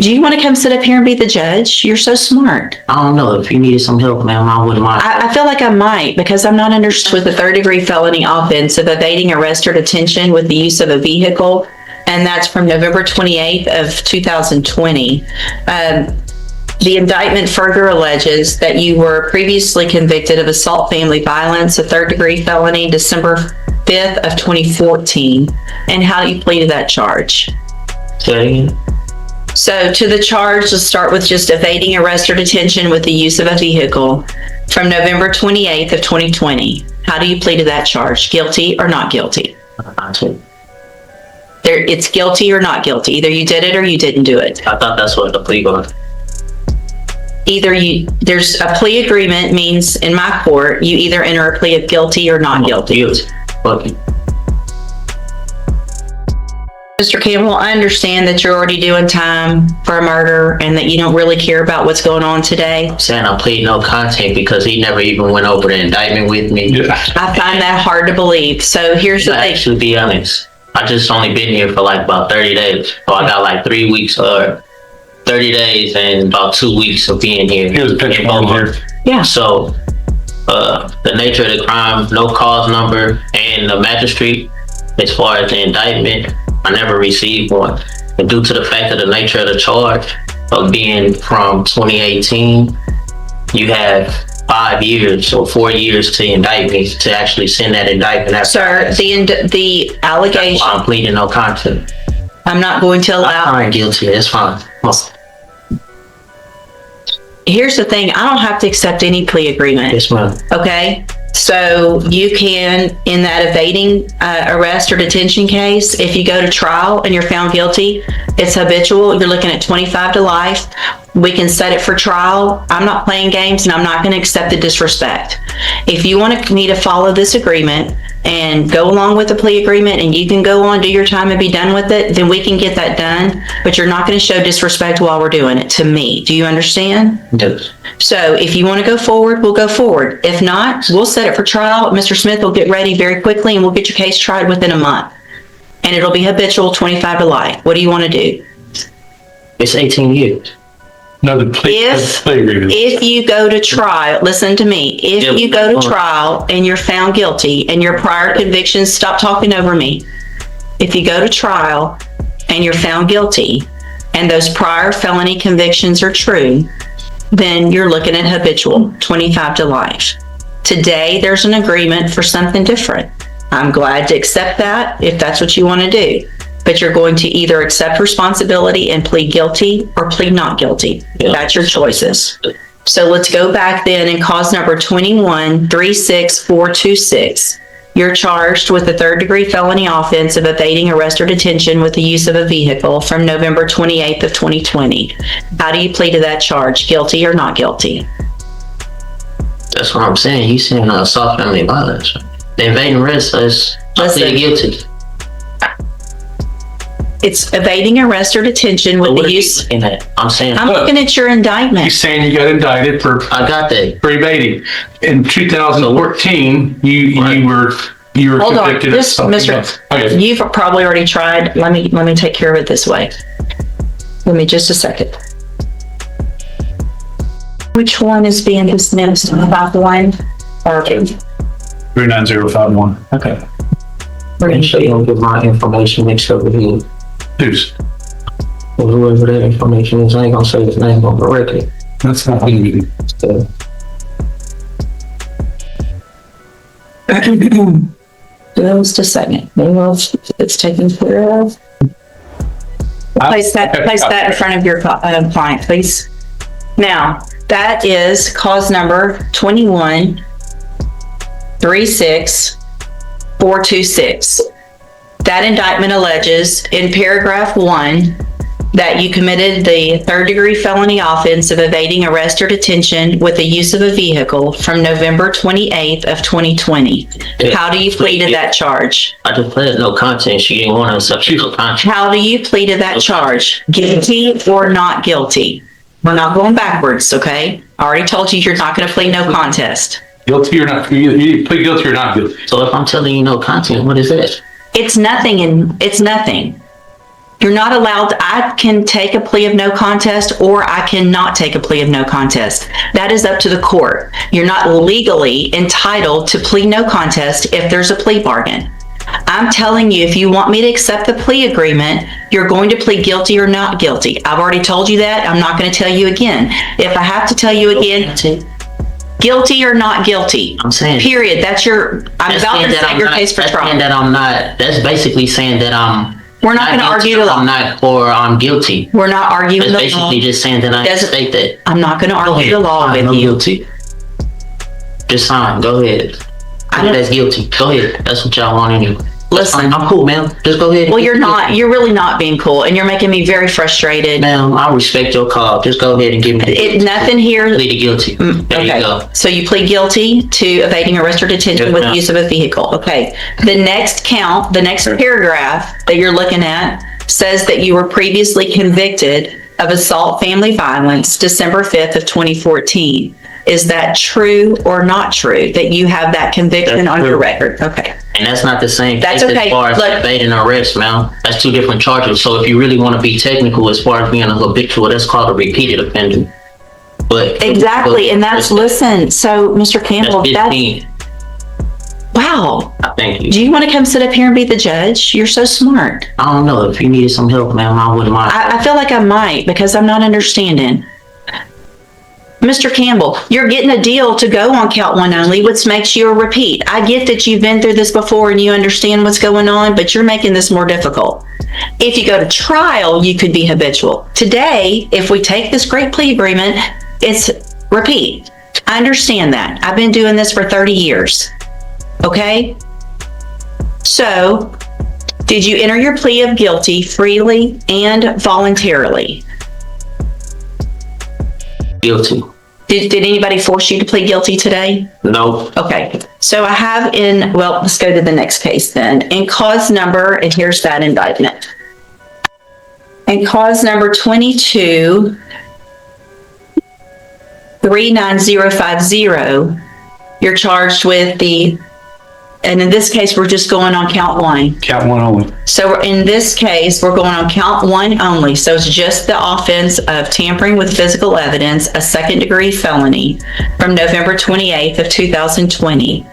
Do you want to come sit up here and be the judge? You're so smart. I don't know. If you needed some help, ma'am, I wouldn't mind. I feel like I might, because I'm not understood with the third-degree felony offense of evading arrest or detention with the use of a vehicle, and that's from November 28th of 2020. The indictment further alleges that you were previously convicted of assault family violence, a third-degree felony, December 5th of 2014. And how do you plead to that charge? Say again? So to the charge, let's start with just evading arrest or detention with the use of a vehicle from November 28th of 2020. How do you plead to that charge? Guilty or not guilty? It's guilty or not guilty. Either you did it or you didn't do it. I thought that's what the plea was. There's a plea agreement means in my court, you either enter a plea of guilty or not guilty. Okay. Mr. Campbell, I understand that you're already doing time for a murder and that you don't really care about what's going on today. I'm saying I plead no contest because he never even went over the indictment with me. I find that hard to believe. So here's the thing. Actually, be honest, I just only been here for like about 30 days. So I got like 3 weeks or 30 days and about 2 weeks of being here. He was pitching here. Yeah. So the nature of the crime, no cause number, and the magistrate, as far as the indictment, I never received one. And due to the fact of the nature of the charge of being from 2018, you have 5 years or 4 years to indict me to actually send that indictment. Sir, the allegation. I'm pleading no contest. I'm not going to allow. I'm guilty. It's fine. Here's the thing. I don't have to accept any plea agreement. Yes, ma'am. Okay. So you can, in that evading arrest or detention case, if you go to trial and you're found guilty, it's habitual. You're looking at 25 to life. We can set it for trial. I'm not playing games and I'm not going to accept the disrespect. If you want me to follow this agreement and go along with the plea agreement and you can go on, do your time and be done with it, then we can get that done. But you're not going to show disrespect while we're doing it to me. Do you understand? Yes. So if you want to go forward, we'll go forward. If not, we'll set it for trial. Mr. Smith will get ready very quickly and we'll get your case tried within a month. And it'll be habitual 25 to life. What do you want to do? It's 18 years. No, the plea agreement. If you go to trial, listen to me. If you go to trial and you're found guilty and your prior convictions, stop talking over me. If you go to trial and you're found guilty and those prior felony convictions are true, then you're looking at habitual 25 to life. Today, there's an agreement for something different. I'm glad to accept that if that's what you want to do. But you're going to either accept responsibility and plead guilty or plead not guilty. Yeah. That's your choices. So let's go back then and cause number 2136426. You're charged with a third-degree felony offense of evading arrest or detention with the use of a vehicle from November 28th of 2020. How do you plead to that charge? Guilty or not guilty? That's what I'm saying. He's saying assault family violence. The evading arrest is plead guilty. It's evading arrest or detention with the use. I'm saying. I'm looking at your indictment. He's saying you got indicted for. I got that. For evading. In 2014, you were Hold convicted on, of something else. Okay. You've probably already tried. Let me take care of it this way. Give me just a second. Which one is being dismissed? About the one? Okay. 39051. Okay. Make sure you don't give my information mixed up with you. Who's? Well, whoever that information is, I ain't gonna say his name on the record. That's not me. Just a second. Maybe it's taken care of. Place that in front of your client, please. Now, that is cause number 2136426. That indictment alleges in paragraph 1 that you committed the third-degree felony offense of evading arrest or detention with the use of a vehicle from November 28th of 2020. How do you plead to that charge? I just pleaded no contest. She didn't want to accept no contest. How do you plead to that charge? Guilty or not guilty? We're not going backwards, okay? I already told you you're not going to plead no contest. Guilty or not? You plead guilty or not guilty? So if I'm telling you no contest, what is that? It's nothing, and it's nothing. You're not allowed, I can take a plea of no contest or I cannot take a plea of no contest. That is up to the court. You're not legally entitled to plead no contest if there's a plea bargain. I'm telling you, if you want me to accept the plea agreement, you're going to plead guilty or not guilty. I've already told you that. I'm not going to tell you again. If I have to tell you again, guilty or not guilty. I'm saying. Period. I'm about to set your case for That's trial. saying that I'm not. That's basically saying that I'm. We're not going to argue the law. I'm not, or I'm guilty. We're not arguing That's the law. basically just saying that I state that. I'm not going to argue the law with I'm you. guilty. Just sign. Go ahead. That's guilty. Go ahead. That's what y'all want anyway. Listen, I'm cool, man. Just go ahead. well, you're not. You're really not being cool, and you're making me very frustrated. Ma'am, I respect your call. Just go ahead and give me the Nothing here. plead guilty. There you go. So you plead guilty to evading arrest or detention Yes, with ma'am. use of a vehicle. Okay. The next count, the next paragraph that you're looking at says that you were previously convicted of assault family violence December 5th of 2014. Is that true or not true that you have that conviction That's on your true. record? Okay. And that's not the same That's case okay. as far as Look. evading arrest, ma'am. That's two different charges. So if you really want to be technical as far as being a habitual, that's called a repeated offender. But Exactly. And that's, listen, so Mr. Campbell, that's that's, 15. wow. Thank you. Do you want to come sit up here and be the judge? You're so smart. I don't know. If you needed some help, ma'am, I wouldn't mind. I feel like I might because I'm not understanding. Mr. Campbell, you're getting a deal to go on count one only, which makes you a repeat. I get that you've been through this before and you understand what's going on, but you're making this more difficult. If you go to trial, you could be habitual. Today, if we take this great plea agreement, it's repeat. I understand that. I've been doing this for 30 years. Okay? So, did you enter your plea of guilty freely and voluntarily? Guilty. Did anybody force you to plead guilty today? No. Okay, so I have well, let's go to the next case then. In cause number, and here's that indictment. In cause number 22-39050, you're charged with and in this case, we're just going on count one. Count one only. So in this case, we're going on count one only. So it's just the offense of tampering with physical evidence, a second-degree felony from November 28th of 2020.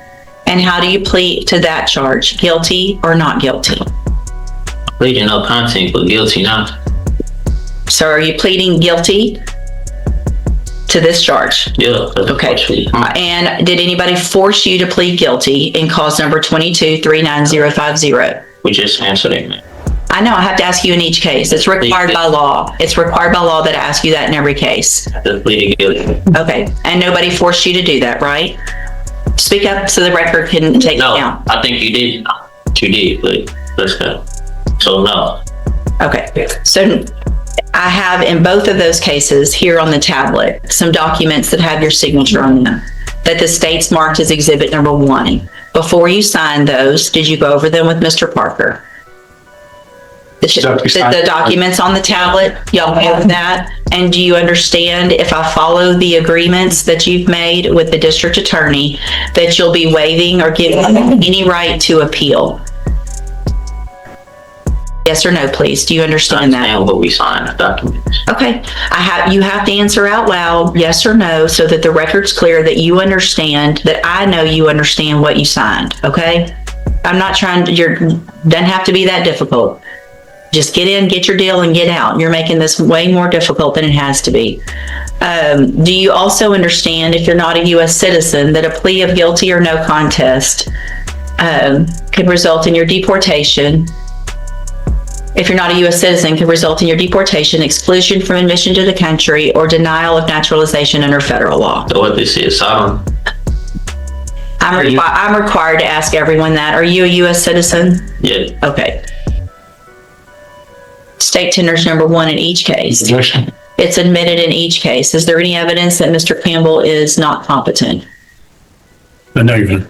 And how do you plead to that charge? Guilty or not guilty? Pleading no contents, but guilty now. So are you pleading guilty to this charge? Yeah. Okay. And did anybody force you to plead guilty in cause number 22-39050? We just answered it, man. I know, I have to ask you in each case. It's required by law. It's required by law that I ask you that in every case. Just pleaded guilty. Okay, and nobody forced you to do that, right? Speak up so the record can take No, it down. I think you did. You did, but let's go. So no. Okay, so I have in both of those cases here on the tablet, some documents that have your signature on them that the state's marked as exhibit number 1. Before you signed those, did you go over them with Mr. Parker? The documents on the tablet, y'all go over that? And do you understand if I follow the agreements that you've made with the district attorney that you'll be waiving or giving any right to appeal? Yes or no, please? Do you understand that? I understand what we signed, the documents. Okay, you have to answer out loud, yes or no, so that the record's clear that you understand, that I know you understand what you signed, okay? I'm not trying to, doesn't have to be that difficult. Just get in, get your deal, and get out. You're making this way more difficult than it has to be. Do you also understand, if you're not a U.S. citizen, that a plea of guilty or no contest could result in your deportation? If you're not a U.S. citizen, could result in your deportation, exclusion from admission to the country, or denial of naturalization under federal law. So what this is, I'm required to ask everyone that. Are you a U.S. citizen? Yeah. Okay. State tenders number 1 in each case. Objection. It's admitted in each case. Is there any evidence that Mr. Campbell is not competent? No, you're good.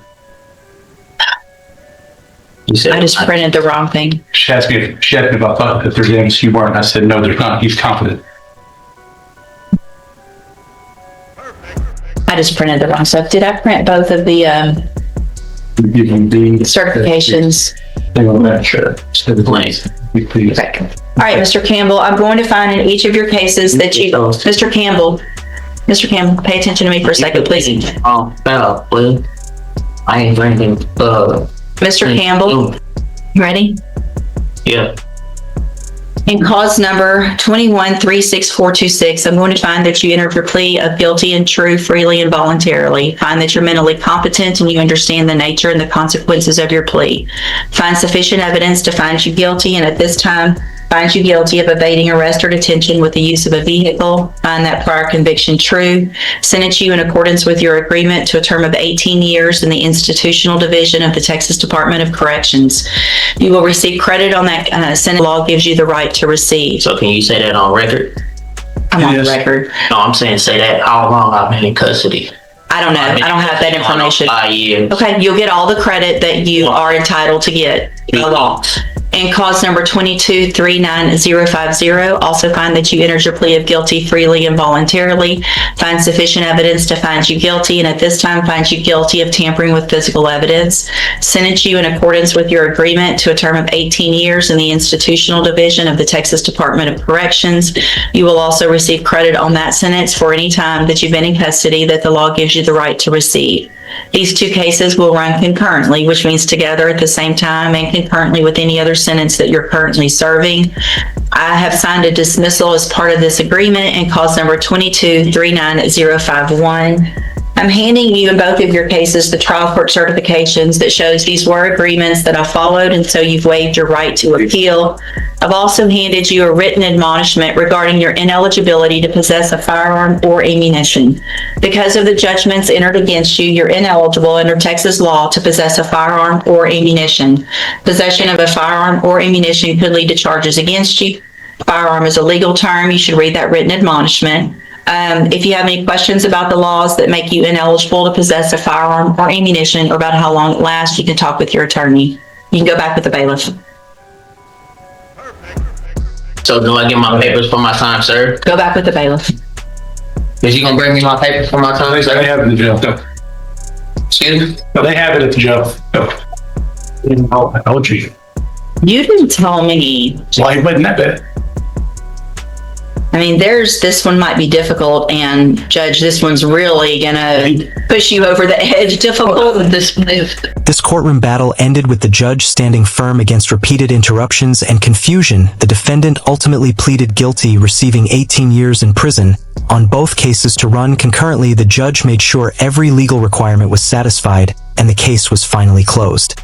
You said I just printed the wrong thing. She asked me if I thought that there's evidence you weren't. I said, no, there's not. He's competent. I just printed the wrong stuff. Did I print both of the Give him the certifications? Thing on that. Sure. Please. Please. Okay. All right, Mr. Campbell, I'm going to find in each of your cases that you, Mr. Campbell, pay attention to me for a second, please. Oh, fell, please. I ain't drinking, Mr. Campbell, you ready? Yeah. In cause number 21-36426, I'm going to find that you entered your plea of guilty and true freely and voluntarily. Find that you're mentally competent and you understand the nature and the consequences of your plea. Find sufficient evidence to find you guilty, and at this time, find you guilty of evading arrest or detention with the use of a vehicle. Find that prior conviction true. Sentence you in accordance with your agreement to a term of 18 years in the institutional division of the Texas Department of Corrections. You will receive credit on that sentence. Law gives you the right to receive. So can you say that on record? I'm on the record. No, I'm saying say that how long I've been in custody. I don't know. I don't have that information. 5 years. Okay, you'll get all the credit that you are entitled to get by law. In cause number 22-39050, also find that you entered your plea of guilty freely and voluntarily. Find sufficient evidence to find you guilty, and at this time find you guilty of tampering with physical evidence. Sentence you in accordance with your agreement to a term of 18 years in the institutional division of the Texas Department of Corrections. You will also receive credit on that sentence for any time that you've been in custody that the law gives you the right to receive. These two cases will run concurrently, which means together at the same time and concurrently with any other sentence that you're currently serving. I have signed a dismissal as part of this agreement in cause number 22-39051. I'm handing you in both of your cases the trial court certifications that shows these were agreements that I followed, and so you've waived your right to appeal. I've also handed you a written admonishment regarding your ineligibility to possess a firearm or ammunition. Because of the judgments entered against you, you're ineligible under Texas law to possess a firearm or ammunition. Possession of a firearm or ammunition could lead to charges against you. Firearm is a legal term. You should read that written admonishment. If you have any questions about the laws that make you ineligible to possess a firearm or ammunition, or about how long it lasts, you can talk with your attorney. You can go back with the bailiff. So do I get my papers for my time, sir? Go back with the bailiff. Is you gonna bring me my papers for my time, They sir? have it in the jail. No. Excuse me? No, they have it at the jail. No. I told you. You didn't tell me. Why wasn't that bad? I mean, this one might be difficult, and Judge, this one's really gonna push you over the edge. Difficult with this one. This courtroom battle ended with the judge standing firm against repeated interruptions and confusion. The defendant ultimately pleaded guilty, receiving 18 years in prison. On both cases to run concurrently, the judge made sure every legal requirement was satisfied, and the case was finally closed.